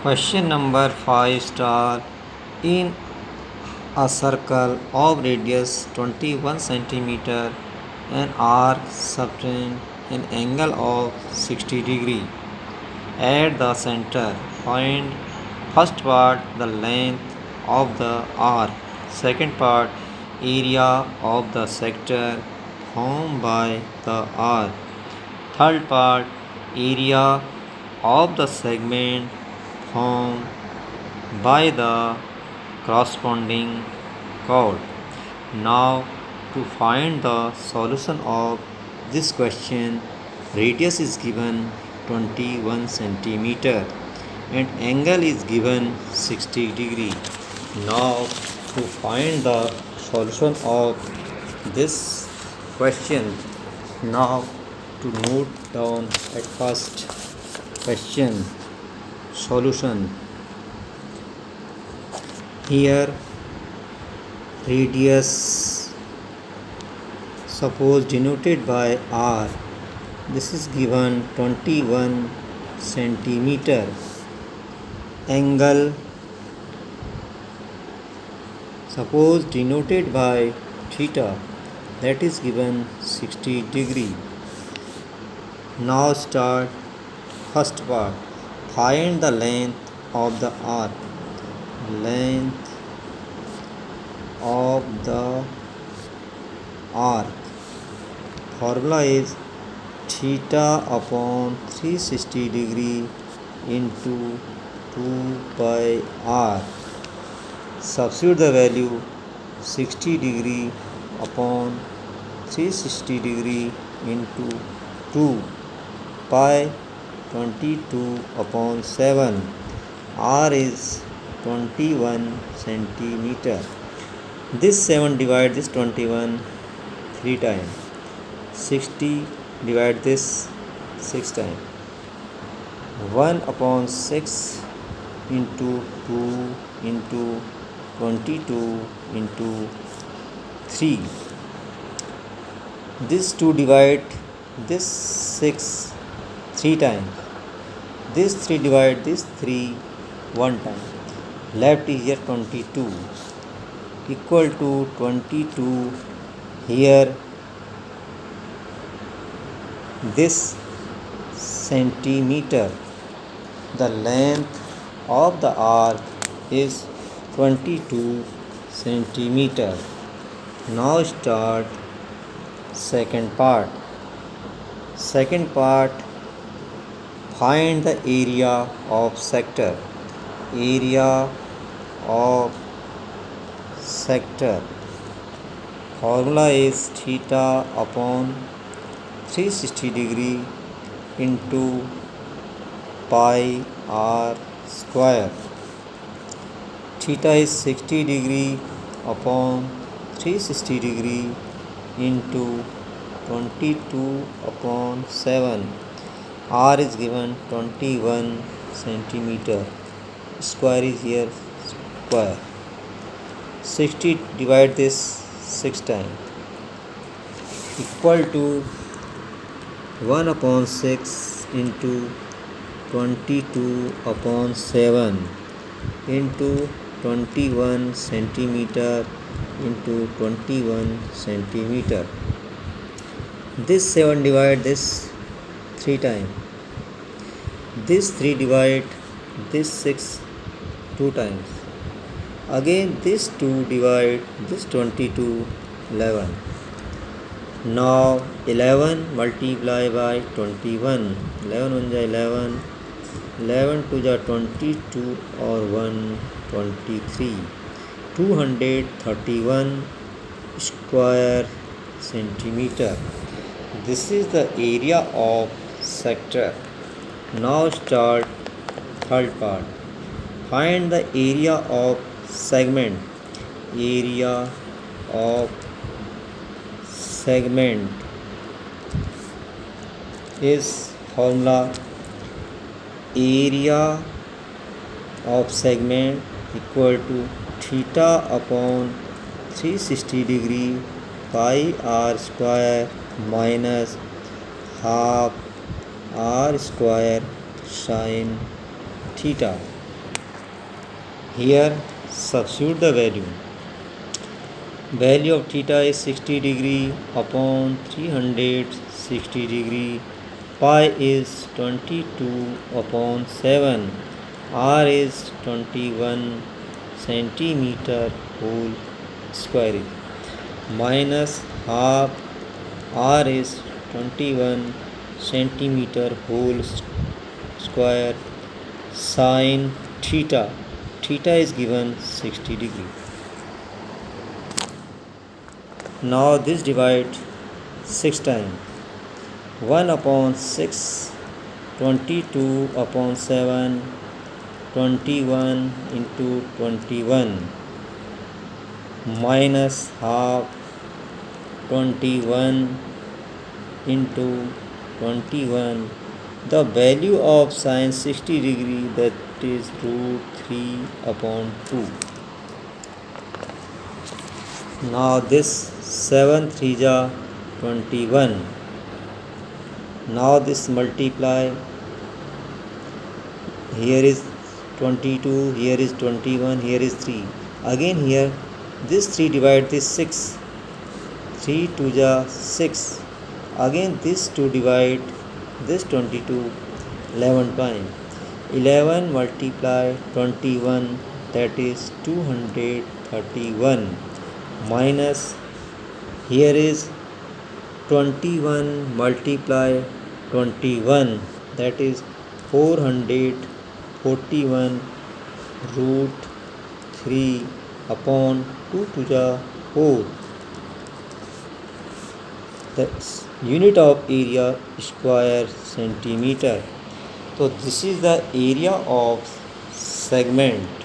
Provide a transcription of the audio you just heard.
Question number 5 star. In a circle of radius 21 centimeter, an arc subtends an angle of 60 degree. At the center, find first part the length of the arc, second part area of the sector formed by the arc, third part area of the segment formed by the corresponding chord. Now, to find the solution of this question, radius is given 21 centimeter and angle is given 60 degree. Now, to find the solution of this question, now to note down at first question solution. Here radius, suppose denoted by r, this is given 21 centimeter. Angle, suppose denoted by theta, that is given 60 degree. Now start first part. Find the length of the arc. Length of the arc. Formula is theta upon 360 degree into 2 pi r. Substitute the value 60 degree upon 360 degree into 2 pi 22 upon 7. R is 21 centimeter. This 7 divide this 21 3 times. 60 divide this 6 times. 1 upon 6 into 2 into 22 into 3. This 2 divide this 6 3 times. This 3 divide this 3 1 time. Left is here 22 equal to 22. Here this centimeter, the length of the arc is 22 centimeter. Now start second part. Second part, find the area of sector. Area of sector. Formula is theta upon 360 degree into pi r square. Theta is 60 degree upon 360 degree into 22 upon 7. R is given 21 centimeter. Square is here square. 60 divide this 6 times. Equal to 1 upon 6 into 22 upon 7 into 21 centimeter into 21 centimeter. This 7 divide this 3 times. This 3 divide this 6 2 times. Again this 2 divide this 22 11. Now 11 multiply by 21. 11 1 ja 11. 11 2 ja 22 or 1 23. 231 square centimeter. This is the area of sector. Now start third part. Find the area of segment. Area of segment is formula area of segment equal to theta upon 360 degree pi r square minus half r square sin theta. Here substitute the value. Value of theta is 60 degree upon 360 degree. Pi is 22 upon 7. R is 21 centimeter whole square minus half. R is 21 centimeter whole square sin theta. Theta is given 60 degree. Now this divide 6 times. 1 upon 6, 22 upon 7, 21 into 21 minus half, 21 into 21. The value of sin 60 degree, that is root 3 upon 2. Now this 7 3 ja 21. Now this multiply. Here is 22, here is 21, here is 3. Again here this 3 divide this 6. 3 2 ja 6. Again this 2 divide this 22 11 times. 11 multiply 21, that is 231 minus here is 21 multiply 21, that is 441 root 3 upon 2 to the 4. That's unit of area square centimeter. So this is the area of segment